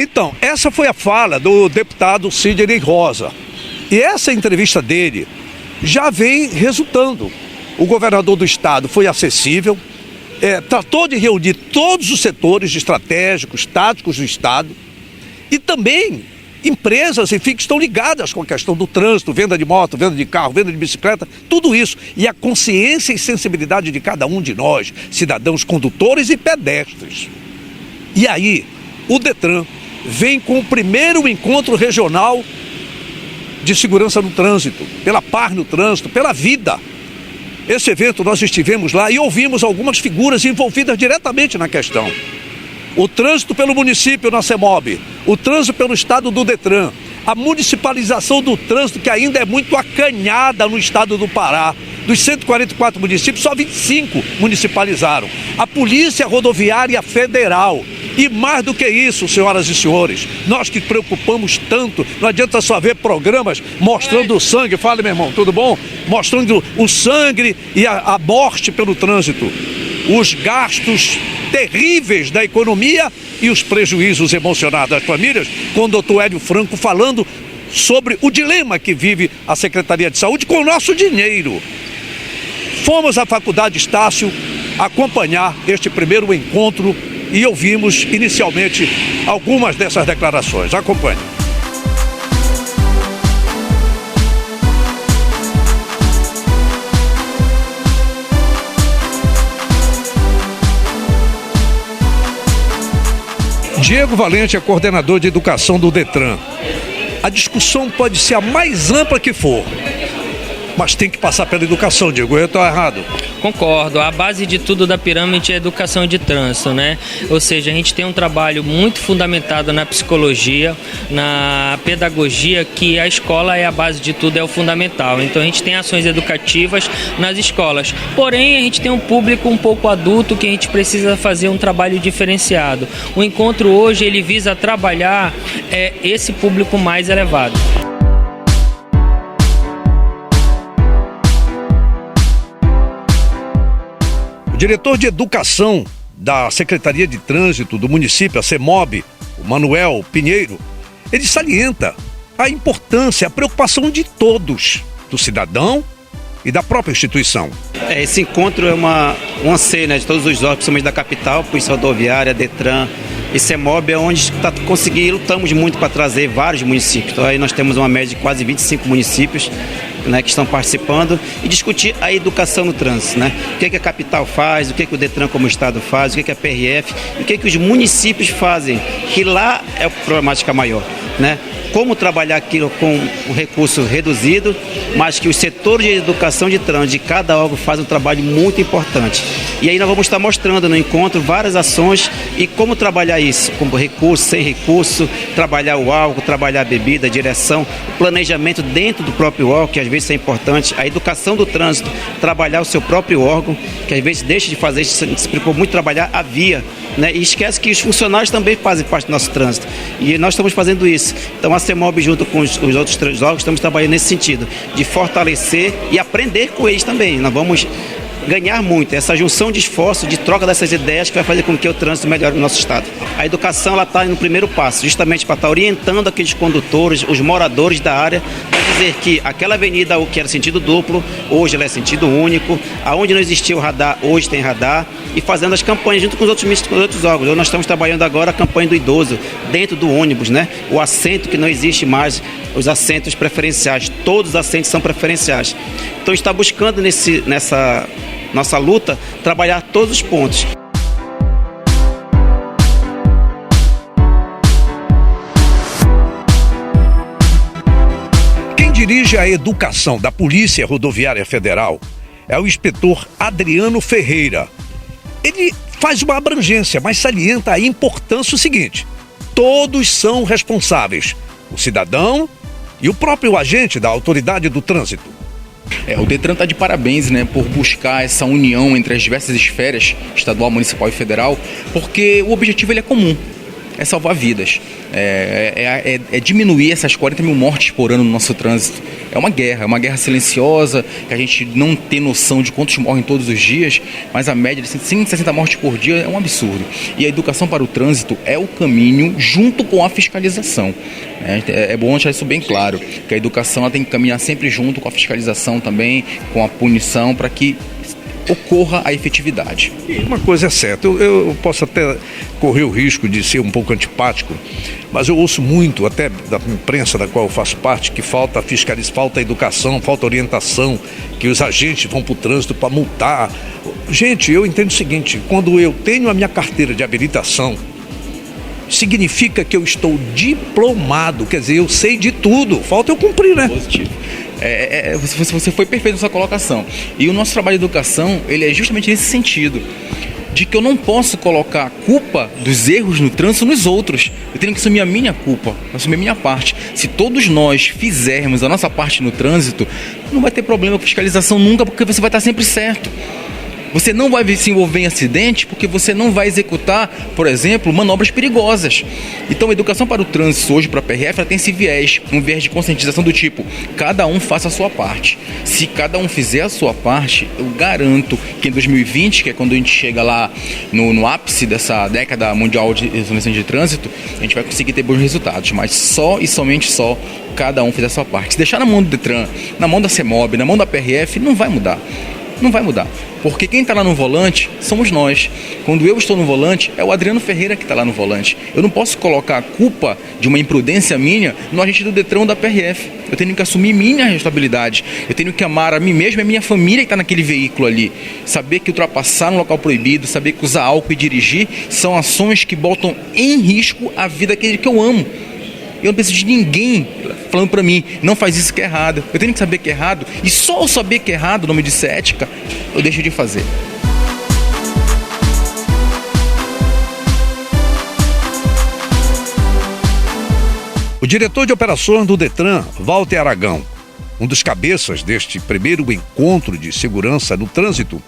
Então, essa foi a fala do deputado Sidney Rosa. E essa entrevista dele já vem resultando. O governador do estado foi acessível, tratou de reunir todos os setores estratégicos, táticos do estado e também empresas, enfim, que estão ligadas com a questão do trânsito, venda de moto, venda de carro, venda de bicicleta, tudo isso. E a consciência e sensibilidade de cada um de nós, cidadãos condutores e pedestres. E aí, o Detran vem com o primeiro encontro regional de segurança no trânsito, pela paz no trânsito, pela vida. Esse evento nós estivemos lá e ouvimos algumas figuras envolvidas diretamente na questão. O trânsito pelo município na CEMOB, o trânsito pelo estado do Detran, a municipalização do trânsito que ainda é muito acanhada no estado do Pará. Dos 144 municípios, só 25 municipalizaram. A Polícia Rodoviária Federal. E mais do que isso, senhoras e senhores, nós que preocupamos tanto, não adianta só ver programas mostrando o sangue, fala meu irmão, tudo bom? Mostrando o sangue e a morte pelo trânsito, os gastos terríveis da economia e os prejuízos emocionais das famílias, com o doutor Hélio Franco falando sobre o dilema que vive a Secretaria de Saúde com o nosso dinheiro. Fomos à Faculdade Estácio acompanhar este primeiro encontro e ouvimos inicialmente algumas dessas declarações. Acompanhe. Diego Valente é coordenador de educação do Detran. A discussão pode ser a mais ampla que for, mas tem que passar pela educação, Diego. Eu estou errado? Concordo. A base de tudo da pirâmide é a educação de trânsito, né? Ou seja, a gente tem um trabalho muito fundamentado na psicologia, na pedagogia, que a escola é a base de tudo, é o fundamental. Então a gente tem ações educativas nas escolas. Porém, a gente tem um público um pouco adulto que a gente precisa fazer um trabalho diferenciado. O encontro hoje, ele visa trabalhar esse público mais elevado. O diretor de Educação da Secretaria de Trânsito do município, a CEMOB, o Manuel Pinheiro, ele salienta a importância, a preocupação de todos, do cidadão e da própria instituição. Esse encontro é um anseio, né, de todos os órgãos, principalmente da capital, Polícia Rodoviária, Detran e CEMOB, é onde lutamos muito para trazer vários municípios. Então aí nós temos uma média de quase 25 municípios, né, que estão participando, e discutir a educação no trânsito, né? O que a capital faz, o que o Detran como estado faz, o que a PRF, o que os municípios fazem, que lá é a problemática maior, né? Como trabalhar aquilo com um recurso reduzido, mas que os setores de educação de trânsito de cada órgão fazem um trabalho muito importante. E aí nós vamos estar mostrando no encontro várias ações e como trabalhar isso, como recurso, sem recurso, trabalhar o álcool, trabalhar a bebida, a direção, o planejamento dentro do próprio órgão, que às vezes é importante, a educação do trânsito, trabalhar o seu próprio órgão, que às vezes deixa de fazer, se preocupa muito trabalhar a via, né? E esquece que os funcionários também fazem parte do nosso trânsito. E nós estamos fazendo isso. Então a CEMOB, junto com os outros órgãos, estamos trabalhando nesse sentido, de fortalecer e aprender com eles também. Nós vamos ganhar muito, essa junção de esforço, de troca dessas ideias que vai fazer com que o trânsito melhore no nosso estado. A educação está no primeiro passo, justamente para estar orientando aqueles condutores, os moradores da área, para dizer que aquela avenida que era sentido duplo, hoje ela é sentido único, aonde não existia o radar, hoje tem radar, e fazendo as campanhas junto com os outros órgãos. Nós estamos trabalhando agora a campanha do idoso, dentro do ônibus, né? O assento que não existe mais, os assentos preferenciais, todos os assentos são preferenciais. Então está buscando nessa nossa luta, trabalhar todos os pontos. Quem dirige a educação da Polícia Rodoviária Federal é o inspetor Adriano Ferreira. Ele faz uma abrangência, mas salienta a importância o seguinte: todos são responsáveis, o cidadão e o próprio agente da autoridade do trânsito. O Detran está de parabéns, né, por buscar essa união entre as diversas esferas, estadual, municipal e federal, porque o objetivo ele é comum. é salvar vidas, é diminuir essas 40 mil mortes por ano no nosso trânsito. É uma guerra silenciosa, que a gente não tem noção de quantos morrem todos os dias, mas a média de 160 mortes por dia é um absurdo. E a educação para o trânsito é o caminho junto com a fiscalização. É bom deixar isso bem claro, que a educação ela tem que caminhar sempre junto com a fiscalização também, com a punição, para que ocorra a efetividade. E uma coisa é certa, eu posso até correr o risco de ser um pouco antipático, mas eu ouço muito, até da imprensa da qual eu faço parte, que falta fiscalização, falta educação, falta orientação, que os agentes vão para o trânsito para multar. Gente, eu entendo o seguinte, quando eu tenho a minha carteira de habilitação, significa que eu estou diplomado, quer dizer, eu sei de tudo, falta eu cumprir, né? Positivo. Você foi perfeito na sua colocação. E o nosso trabalho de educação, ele é justamente nesse sentido, de que eu não posso colocar a culpa dos erros no trânsito nos outros. Eu tenho que assumir a minha culpa, assumir a minha parte. Se todos nós fizermos a nossa parte no trânsito, não vai ter problema com fiscalização nunca, porque você vai estar sempre certo. Você não vai se envolver em acidente porque você não vai executar, por exemplo, manobras perigosas. Então, a educação para o trânsito hoje, para a PRF, ela tem esse viés, um viés de conscientização do tipo, cada um faça a sua parte. Se cada um fizer a sua parte, eu garanto que em 2020, que é quando a gente chega lá no ápice dessa década mundial de resolução de trânsito, a gente vai conseguir ter bons resultados, mas só e somente só cada um fizer a sua parte. Se deixar na mão do Detran, na mão da CEMOB, na mão da PRF, não vai mudar. Não vai mudar, porque quem está lá no volante somos nós. Quando eu estou no volante, é o Adriano Ferreira que está lá no volante. Eu não posso colocar a culpa de uma imprudência minha no agente do Detran ou da PRF. Eu tenho que assumir minha responsabilidade. Eu tenho que amar a mim mesmo e a minha família que está naquele veículo ali. Saber que ultrapassar no local proibido, saber que usar álcool e dirigir são ações que botam em risco a vida daquele que eu amo. Eu não preciso de ninguém falando pra mim, não faz isso que é errado. Eu tenho que saber que é errado, e só eu saber que é errado, o nome disso é ética, eu deixo de fazer. O diretor de operações do Detran, Walter Aragão, um dos cabeças deste primeiro encontro de segurança no trânsito,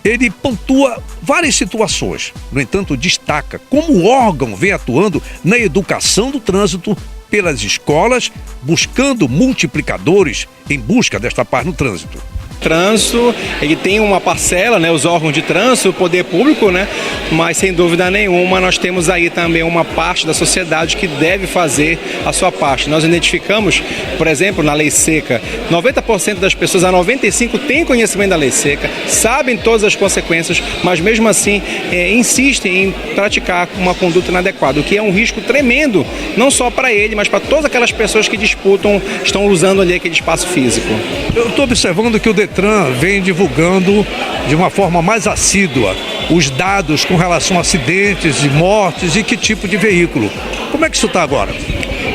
ele pontua várias situações. No entanto, destaca como o órgão vem atuando na educação do trânsito pelas escolas, buscando multiplicadores em busca desta paz no trânsito. Trânsito, ele tem uma parcela, né, os órgãos de trânsito, o poder público, né, mas sem dúvida nenhuma nós temos aí também uma parte da sociedade que deve fazer a sua parte. Nós identificamos, por exemplo, na lei seca, 90% das pessoas, a 95% têm conhecimento da lei seca, sabem todas as consequências, mas mesmo assim insistem em praticar uma conduta inadequada, o que é um risco tremendo, não só para ele, mas para todas aquelas pessoas que disputam, estão usando ali aquele espaço físico. Eu estou observando que o Detran vem divulgando de uma forma mais assídua os dados com relação a acidentes e mortes e que tipo de veículo. Como é que isso está agora?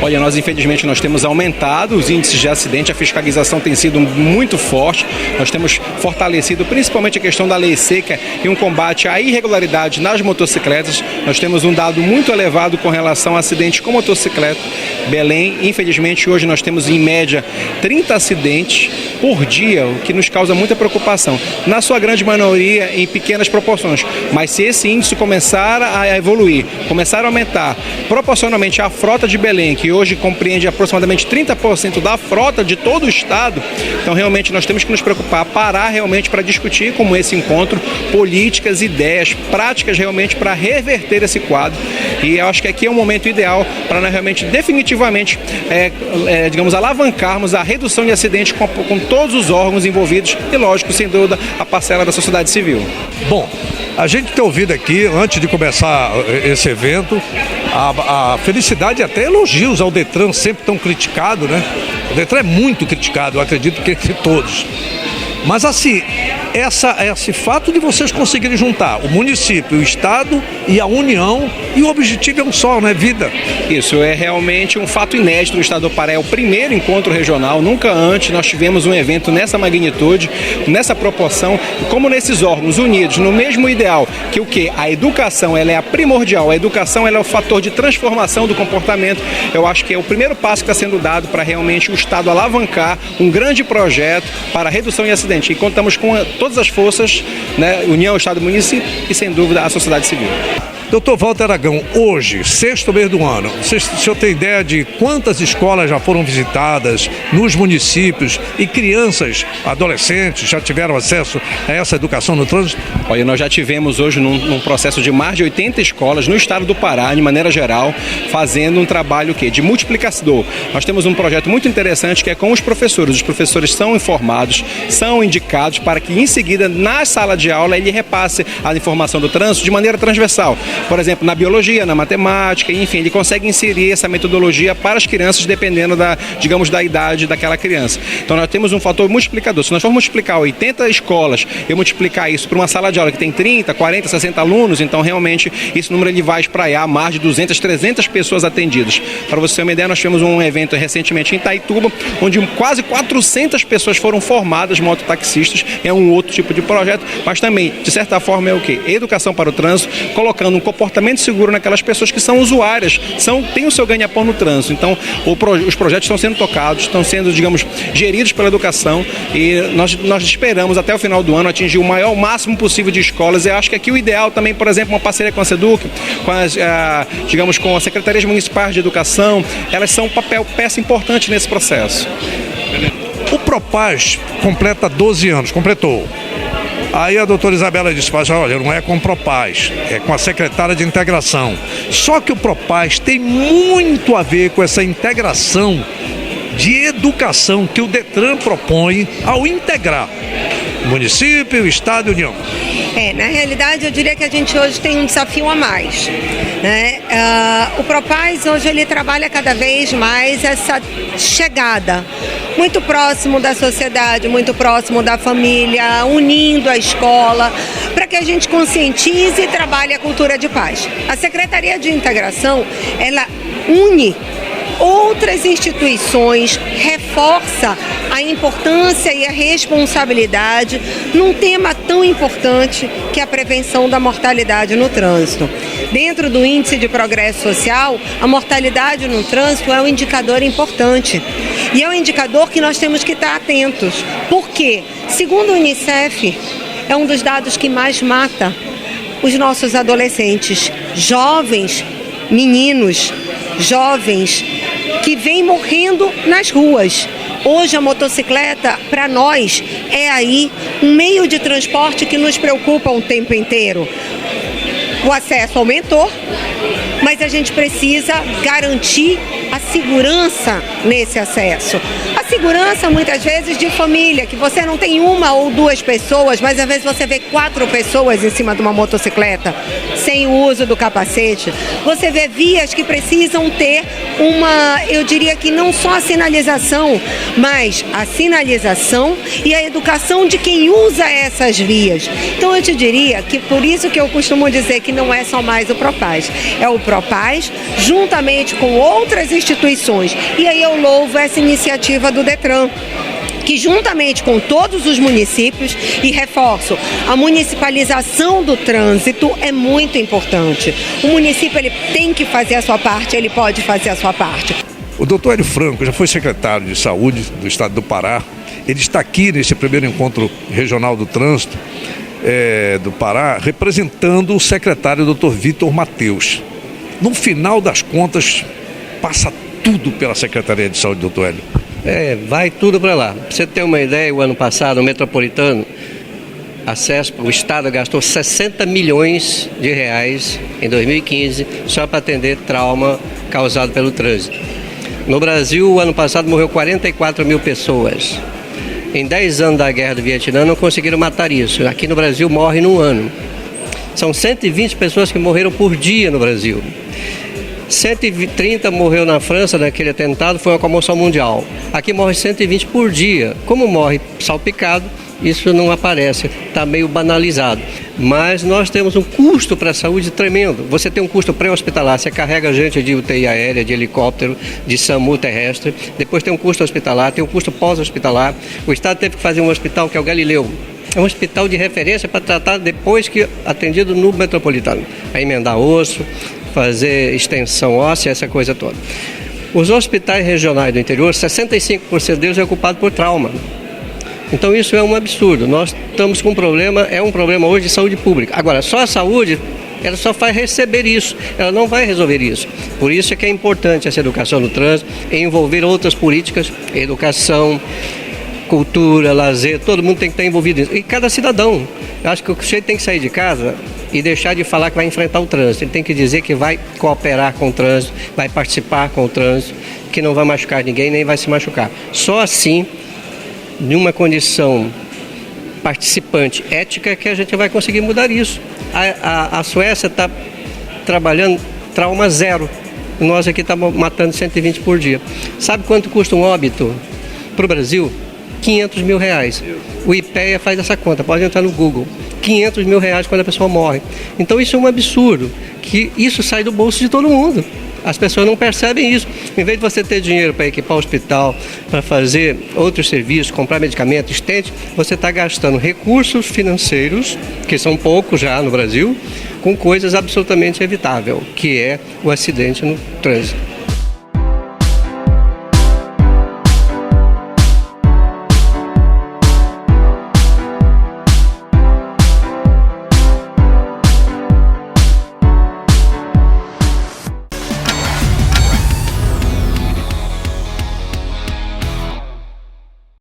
Olha, nós infelizmente nós temos aumentado os índices de acidente, a fiscalização tem sido muito forte, nós temos fortalecido principalmente a questão da lei seca e um combate à irregularidade nas motocicletas. Nós temos um dado muito elevado com relação a acidentes com motocicleta. Belém, infelizmente, hoje nós temos em média 30 acidentes por dia, o que nos causa muita preocupação. Na sua grande maioria, em pequenas proporções. Mas se esse índice começar a evoluir, começar a aumentar proporcionalmente à frota de Belém, que hoje compreende aproximadamente 30% da frota de todo o estado, então realmente nós temos que nos preocupar, parar realmente para discutir, como esse encontro, políticas, ideias, práticas realmente para reverter esse quadro. E eu acho que aqui é um momento ideal para nós realmente definitivamente, digamos, alavancarmos a redução de acidentes com todos os órgãos envolvidos e, lógico, sem dúvida, a parcela da sociedade civil. Bom, a gente tem ouvido aqui, antes de começar esse evento, a felicidade e até elogios ao Detran, sempre tão criticado, né? O Detran é muito criticado, eu acredito que entre todos. Mas assim, esse fato de vocês conseguirem juntar o município, o estado e a União, e o objetivo é um só, né? Vida. Isso é realmente um fato inédito no estado do Pará, é o primeiro encontro regional, nunca antes nós tivemos um evento nessa magnitude, nessa proporção, como nesses órgãos unidos, no mesmo ideal, que o quê? A educação, ela é a primordial, a educação ela é o fator de transformação do comportamento. Eu acho que é o primeiro passo que está sendo dado para realmente o estado alavancar um grande projeto para a redução de acidentes. E contamos com todas as forças, né, União, Estado e Município e, sem dúvida, a sociedade civil. Doutor Walter Aragão, hoje, 6º mês do ano, o senhor tem ideia de quantas escolas já foram visitadas nos municípios e crianças, adolescentes já tiveram acesso a essa educação no trânsito? Olha, nós já tivemos hoje num processo de mais de 80 escolas no estado do Pará, de maneira geral, fazendo um trabalho de multiplicador. Nós temos um projeto muito interessante que é com os professores. Os professores são informados, são indicados para que em seguida, na sala de aula, ele repasse a informação do trânsito de maneira transversal. Por exemplo, na biologia, na matemática, enfim, ele consegue inserir essa metodologia para as crianças dependendo da idade daquela criança. Então nós temos um fator multiplicador. Se nós formos multiplicar 80 escolas e multiplicar isso por uma sala de aula que tem 30, 40, 60 alunos, então realmente esse número ele vai espraiar mais de 200, 300 pessoas atendidas. Para você ter uma ideia, nós tivemos um evento recentemente em Itaituba, onde quase 400 pessoas foram formadas mototaxistas. É um outro tipo de projeto, mas também, de certa forma, é o quê? Educação para o trânsito, colocando um comportamento seguro naquelas pessoas que são usuárias, têm o seu ganha-pão no trânsito. Então, os projetos estão sendo tocados, estão sendo, geridos pela educação e nós esperamos até o final do ano atingir o máximo possível de escolas. Eu acho que aqui o ideal também, por exemplo, uma parceria com a SEDUC, com as secretarias municipais de educação, elas são peça importante nesse processo. O Propaz completa 12 anos, completou. Aí a doutora Isabela disse, olha, não é com o Propaz, é com a secretária de integração. Só que o Propaz tem muito a ver com essa integração de educação que o Detran propõe ao integrar município, estado e União. Na realidade, eu diria que a gente hoje tem um desafio a mais, né? O Propaz hoje ele trabalha cada vez mais essa chegada muito próximo da sociedade, muito próximo da família, unindo a escola, para que a gente conscientize e trabalhe a cultura de paz. A Secretaria de Integração, ela une outras instituições, reforça a importância e a responsabilidade num tema tão importante que é a prevenção da mortalidade no trânsito. Dentro do Índice de Progresso Social, a mortalidade no trânsito é um indicador importante. E é um indicador que nós temos que estar atentos. Por quê? Segundo o Unicef, é um dos dados que mais mata os nossos adolescentes, jovens, meninos, jovens que vêm morrendo nas ruas. Hoje a motocicleta, para nós, é aí um meio de transporte que nos preocupa o tempo inteiro. O acesso aumentou, mas a gente precisa garantir a segurança nesse acesso. A segurança, muitas vezes, de família, que você não tem uma ou duas pessoas, mas às vezes você vê 4 pessoas em cima de uma motocicleta, sem o uso do capacete. Você vê vias que precisam ter eu diria que não só a sinalização, mas a sinalização e a educação de quem usa essas vias. Então eu te diria que por isso que eu costumo dizer que não é só mais o Propaz, é o Propaz juntamente com outras instituições. E aí eu louvo essa iniciativa do Detran, que juntamente com todos os municípios, e reforço, a municipalização do trânsito é muito importante. O município ele tem que fazer a sua parte, ele pode fazer a sua parte. O doutor Hélio Franco já foi secretário de Saúde do estado do Pará. Ele está aqui nesse primeiro encontro regional do trânsito do Pará, representando o secretário doutor Vitor Mateus. No final das contas, passa tudo pela Secretaria de Saúde, doutor Hélio. Vai tudo para lá. Pra você ter uma ideia, o ano passado, o Metropolitano, o Estado gastou 60 milhões de reais em 2015 só para atender trauma causado pelo trânsito. No Brasil, o ano passado, morreu 44 mil pessoas. Em 10 anos da guerra do Vietnã, não conseguiram matar isso. Aqui no Brasil, morre num ano. São 120 pessoas que morreram por dia no Brasil. 130 morreu na França naquele atentado, foi uma comoção mundial. Aqui morre 120 por dia. Como morre salpicado, isso não aparece, está meio banalizado. Mas nós temos um custo para a saúde tremendo. Você tem um custo pré-hospitalar, você carrega gente de UTI aérea, de helicóptero, de SAMU terrestre. Depois tem um custo hospitalar, tem um custo pós-hospitalar. O Estado teve que fazer um hospital que é o Galileu. É um hospital de referência para tratar depois que atendido no Metropolitano. A emendar osso, fazer extensão óssea, essa coisa toda. Os hospitais regionais do interior, 65% deles é ocupado por trauma. Então isso é um absurdo. Nós estamos com um problema, é um problema hoje de saúde pública. Agora, só a saúde ela só vai receber isso, ela não vai resolver isso. Por isso é que é importante essa educação no trânsito, envolver outras políticas, educação, cultura, lazer, todo mundo tem que estar envolvido nisso. E cada cidadão, eu acho que o sujeito tem que sair de casa e deixar de falar que vai enfrentar o trânsito. Ele tem que dizer que vai cooperar com o trânsito, vai participar com o trânsito, que não vai machucar ninguém, nem vai se machucar. Só assim, numa condição participante ética, que a gente vai conseguir mudar isso. A Suécia está trabalhando trauma zero. Nós aqui estamos matando 120 por dia. Sabe quanto custa um óbito para o Brasil? 500 mil reais. O IPEA faz essa conta, pode entrar no Google. 500 mil reais quando a pessoa morre. Então isso é um absurdo, que isso sai do bolso de todo mundo. As pessoas não percebem isso. Em vez de você ter dinheiro para equipar o hospital, para fazer outros serviços, comprar medicamentos, estente, você está gastando recursos financeiros, que são poucos já no Brasil, com coisas absolutamente evitáveis, que é o acidente no trânsito.